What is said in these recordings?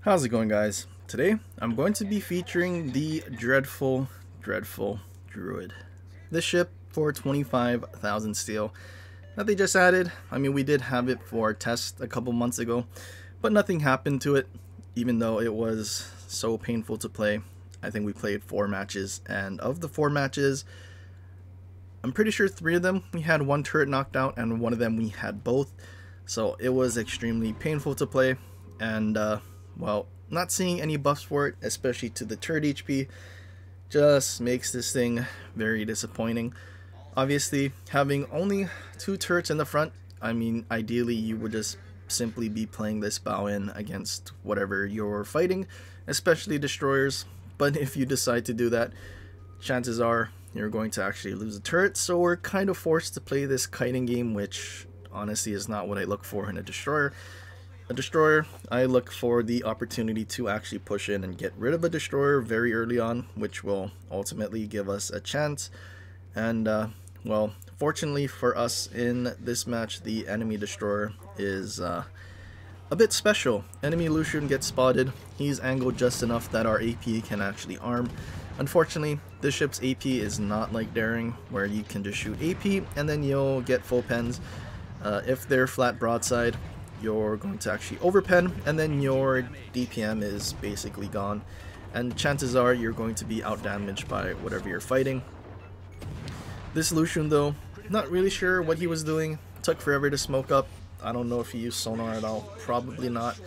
How's it going, guys? Today I'm going to be featuring the dreadful Druid. This ship for 25,000 steel that they just added. I mean, we did have it for a test a couple months ago, but nothing happened to it, even though it was so painful to play. I think we played 4 matches, and of the 4 matches, I'm pretty sure 3 of them we had one turret knocked out, and 1 of them we had both. So it was extremely painful to play, and well, not seeing any buffs for it, especially to the turret HP, just makes this thing very disappointing. Obviously, having only 2 turrets in the front, I mean, ideally you would just simply be playing this bow in against whatever you're fighting, especially destroyers. But if you decide to do that, chances are you're going to actually lose a turret, so we're kind of forced to play this kiting game, which honestly is not what I look for in a destroyer. A destroyer, I look for the opportunity to actually push in and get rid of a destroyer very early on, which will ultimately give us a chance. And well, fortunately for us in this match, the enemy destroyer is a bit special. Enemy Lucian gets spotted. He's angled just enough that our AP can actually arm. Unfortunately, this ship's AP is not like Daring, where you can just shoot AP and then you'll get full pens. If they're flat broadside, you're going to actually overpen, and then your DPM is basically gone, and chances are you're going to be outdamaged by whatever you're fighting. This Lucian, though, not really sure what he was doing. Took forever to smoke up. I don't know if he used sonar at all, probably not.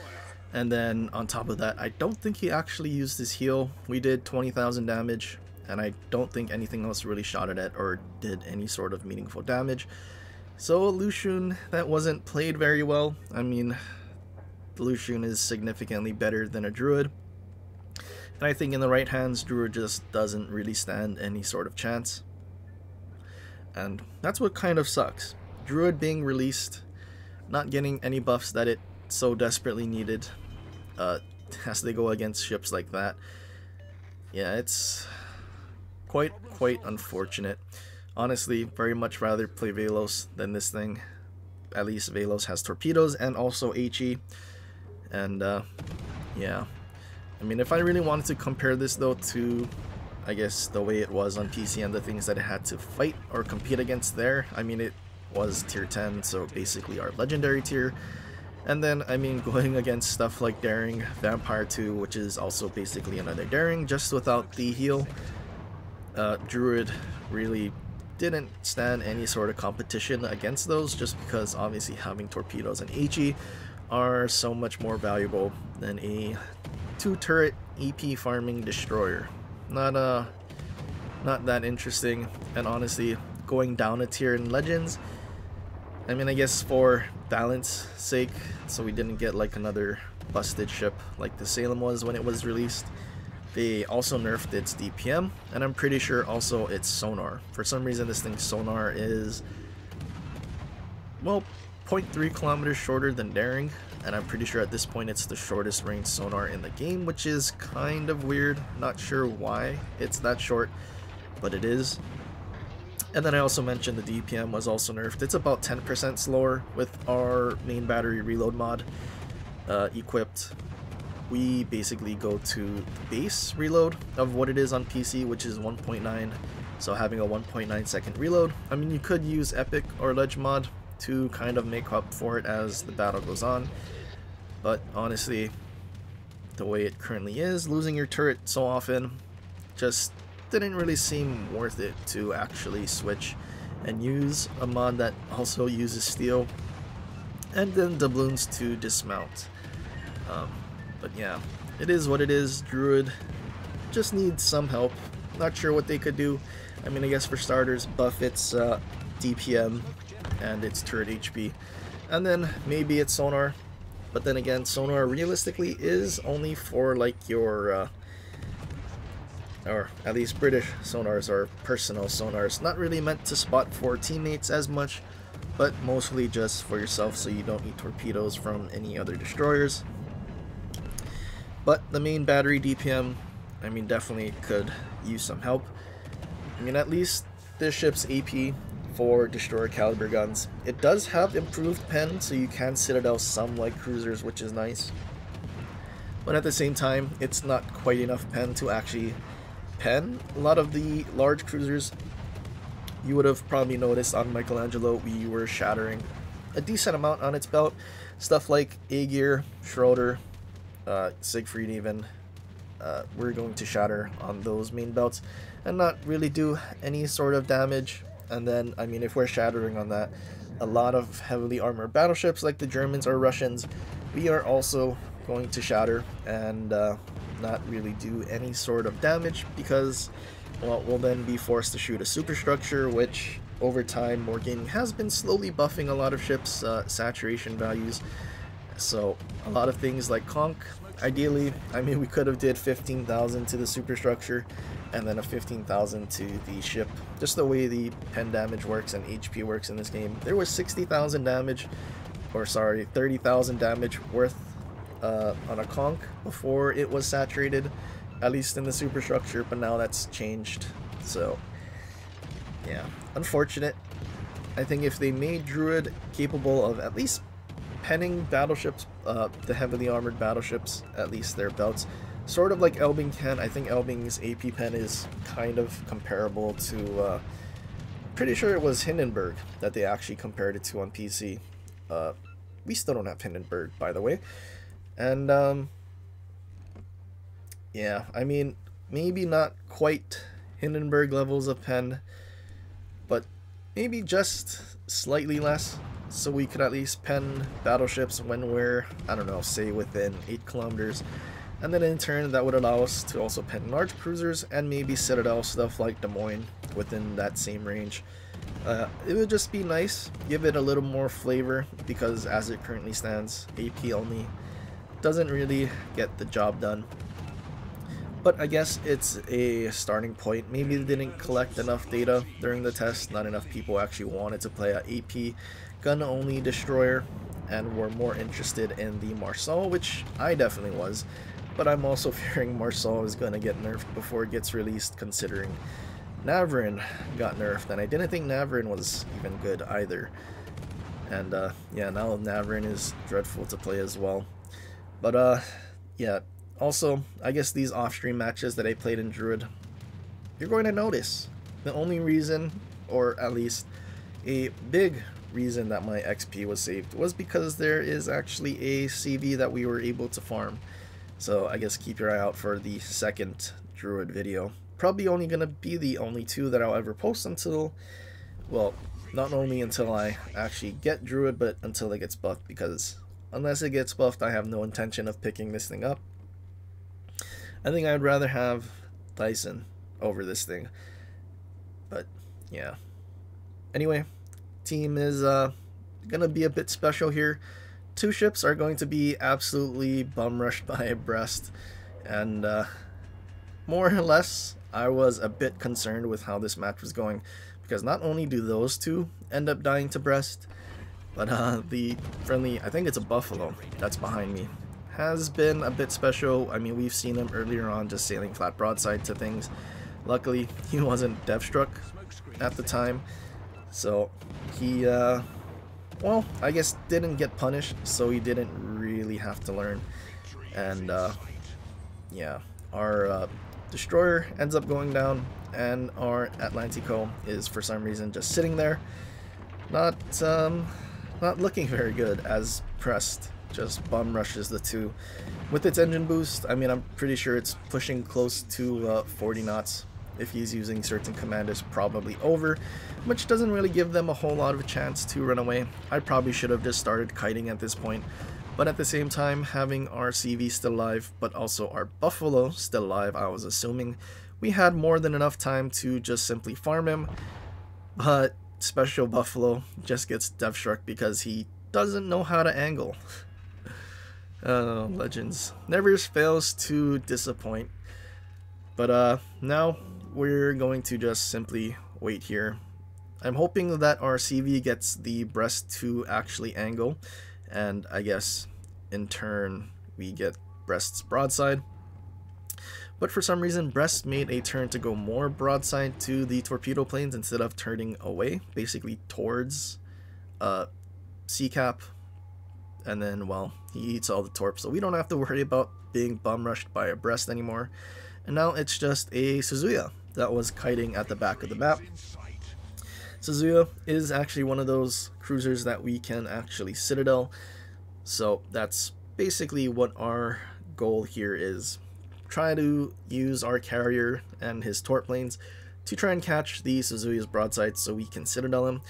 And then on top of that, I don't think he actually used his heal. We did 20,000 damage, and I don't think anything else really shot at it or did any sort of meaningful damage. So Lucian, that wasn't played very well. I mean, Lucian is significantly better than a Druid. And I think in the right hands, Druid just doesn't really stand any sort of chance. And that's what kind of sucks. Druid being released, not getting any buffs that it so desperately needed as they go against ships like that. Yeah, it's quite unfortunate. Honestly, very much rather play Velos than this thing. At least Velos has torpedoes and also HE. And yeah, I mean, if I really wanted to compare this though to, I guess, the way it was on PC and the things that it had to fight or compete against there, I mean, it was tier 10, so basically our legendary tier. And then, I mean, going against stuff like Daring, Vampire 2, which is also basically another Daring, just without the heal. Druid really didn't stand any sort of competition against those, just because obviously having torpedoes and HE are so much more valuable than a 2-turret EP farming destroyer. Not that interesting. And honestly, going down a tier in Legends, I mean, I guess for balance sake, so we didn't get like another busted ship like the Salem was when it was released. They also nerfed its DPM, and I'm pretty sure also its sonar. For some reason, this thing's sonar is, well, 0.3 kilometers shorter than Daring, and I'm pretty sure at this point it's the shortest range sonar in the game, which is kind of weird. Not sure why it's that short, but it is. And then I also mentioned the DPM was also nerfed. It's about 10% slower with our main battery reload mod equipped. We basically go to the base reload of what it is on PC, which is 1.9, so having a 1.9 second reload. I mean, you could use Epic or Ledge mod to kind of make up for it as the battle goes on, but honestly, the way it currently is, losing your turret so often just didn't really seem worth it to actually switch and use a mod that also uses steel and then doubloons to dismount. But yeah, it is what it is. Druid just needs some help. Not sure what they could do. I mean, I guess for starters, buff its DPM and its turret HP. And then maybe its sonar. But then again, sonar realistically is only for like your, or at least British sonars or personal sonars. Not really meant to spot for teammates as much, but mostly just for yourself so you don't need torpedoes from any other destroyers. But the main battery DPM, I mean, definitely could use some help. I mean, at least this ship's AP for destroyer caliber guns, it does have improved pen, so you can citadel some like cruisers, which is nice. but at the same time, it's not quite enough pen to actually pen a lot of the large cruisers. You would have probably noticed on Michelangelo we were shattering a decent amount on its belt. Stuff like Aegir, Schroeder, Siegfried even, we're going to shatter on those main belts and not really do any sort of damage. And then, I mean, if we're shattering on that, a lot of heavily armored battleships like the Germans or Russians, we are also going to shatter and not really do any sort of damage because, well, we'll then be forced to shoot a superstructure, which over time Morgan has been slowly buffing a lot of ships' saturation values. So a lot of things like Conch, ideally, I mean, we could have did 15,000 to the superstructure and then a 15,000 to the ship. Just the way the pen damage works and HP works in this game. There was 60,000 damage, or sorry, 30,000 damage worth on a Conch before it was saturated, at least in the superstructure, but now that's changed. So yeah, unfortunate. I think if they made Druid capable of at least penning battleships, the heavily armored battleships, at least their belts, sort of like Elbing can. I think Elbing's AP pen is kind of comparable to, pretty sure it was Hindenburg that they actually compared it to on PC. We still don't have Hindenburg, by the way. And, yeah, I mean, maybe not quite Hindenburg levels of pen, but maybe just slightly less, so we could at least pen battleships when we're, I don't know, say within 8 kilometers. And then in turn, that would allow us to also pen large cruisers and maybe Citadel stuff like Des Moines within that same range. It would just be nice, give it a little more flavor, because as it currently stands, AP only doesn't really get the job done. But I guess it's a starting point. Maybe they didn't collect enough data during the test, not enough people actually wanted to play an AP gun-only destroyer and were more interested in the Marsal, which I definitely was. But I'm also fearing Marsal is going to get nerfed before it gets released, considering Navarin got nerfed, and I didn't think Navarin was even good either. And yeah, now Navarin is dreadful to play as well. But yeah, also, I guess these off-stream matches that I played in Druid, you're going to notice the only reason, or at least a big reason that my XP was saved, was because there is actually a CV that we were able to farm. So I guess keep your eye out for the second Druid video. Probably only going to be the only 2 that I'll ever post until, well, not only until I actually get Druid, but until it gets buffed, because unless it gets buffed, I have no intention of picking this thing up. I think I'd rather have Dyson over this thing. But yeah. Anyway, team is gonna be a bit special here. 2 ships are going to be absolutely bum rushed by Brest, and more or less I was a bit concerned with how this match was going, because not only do those 2 end up dying to Brest, but the friendly, I think it's a Buffalo that's behind me, has been a bit special. I mean, we've seen him earlier on just sailing flat broadside to things. Luckily, he wasn't death struck at the time, so he, well, I guess didn't get punished, so he didn't really have to learn. And yeah, our destroyer ends up going down, and our Atlantico is for some reason just sitting there, not looking very good, as Brest just bum rushes the 2 with its engine boost. I mean, I'm pretty sure it's pushing close to 40 knots. If he's using certain commanders, probably over, which doesn't really give them a whole lot of a chance to run away. I probably should have just started kiting at this point, but at the same time, having our CV still alive, but also our Buffalo still alive, I was assuming we had more than enough time to just simply farm him. But Special Buffalo just gets death struck because he doesn't know how to angle. Legends never fails to disappoint. But now we're going to just simply wait here. I'm hoping that our CV gets the Brest to actually angle, and I guess in turn we get Brest's broadside. But for some reason, Brest made a turn to go more broadside to the torpedo planes instead of turning away, basically towards Sea Cap. and then, well, he eats all the torps, so we don't have to worry about being bum rushed by a breast anymore. And now it's just a Suzuya that was kiting at the back of the map. Suzuya is actually one of those cruisers that we can actually citadel, so that's basically what our goal here is. Try to use our carrier and his torp planes to try and catch the Suzuya's broadsides so we can citadel him.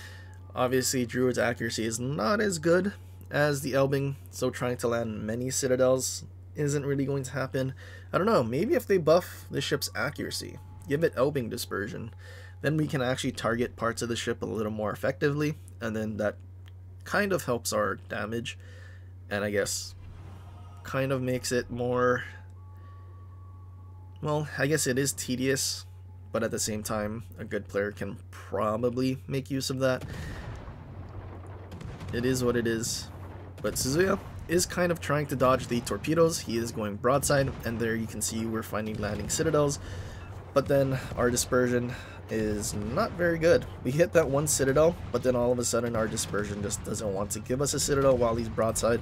Obviously, Druid's accuracy is not as good as the Elbing, so trying to land many citadels isn't really going to happen. I don't know, maybe if they buff the ship's accuracy, give it Elbing dispersion, then we can actually target parts of the ship a little more effectively, and then that kind of helps our damage, and I guess kind of makes it more, well, I guess it is tedious, but at the same time, a good player can probably make use of that. It is what it is. But Suzuya is kind of trying to dodge the torpedoes. He is going broadside, and there you can see we're finding landing citadels. But then our dispersion is not very good. We hit that one citadel, but then all of a sudden our dispersion just doesn't want to give us a citadel while he's broadside.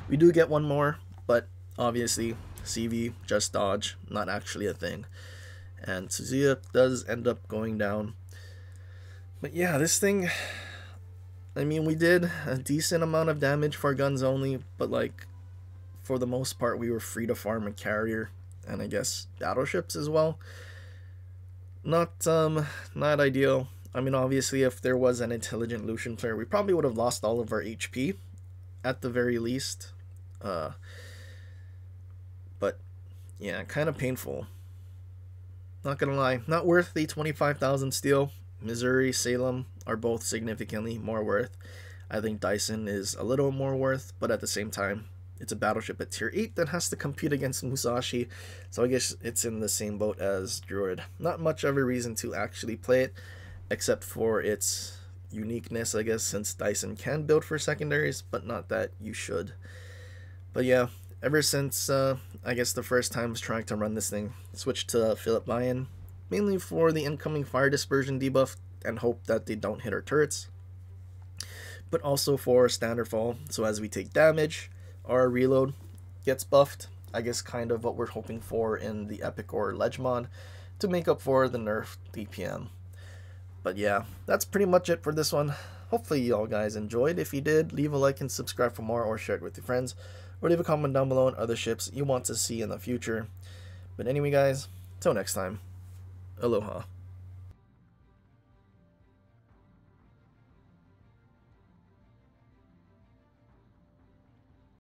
We do get one more, but obviously CV, just dodge, not actually a thing. And Suzuya does end up going down. But yeah, this thing, I mean, we did a decent amount of damage for guns only, but like, for the most part, we were free to farm a carrier, and I guess battleships as well. Not ideal. I mean, obviously, if there was an intelligent Lucian player, we probably would have lost all of our HP, at the very least. But, yeah, kind of painful. Not gonna lie, not worth the 25,000 steel. Missouri, Salem are both significantly more worth. I think Dyson is a little more worth, but at the same time, it's a battleship at tier 8 that has to compete against Musashi, so I guess it's in the same boat as Druid. Not much of a reason to actually play it, except for its uniqueness, I guess, since Dyson can build for secondaries, but not that you should. But yeah, ever since, I guess the first time I was trying to run this thing, switched to Philip Mayan, mainly for the incoming fire dispersion debuff and hope that they don't hit our turrets, but also for standard fall, so as we take damage, our reload gets buffed. I guess kind of what we're hoping for in the Epic or Ledge mod to make up for the nerfed DPM. But yeah, that's pretty much it for this one. Hopefully y'all guys enjoyed. If you did, leave a like and subscribe for more, or share it with your friends, or leave a comment down below on other ships you want to see in the future. But anyway guys, till next time, aloha.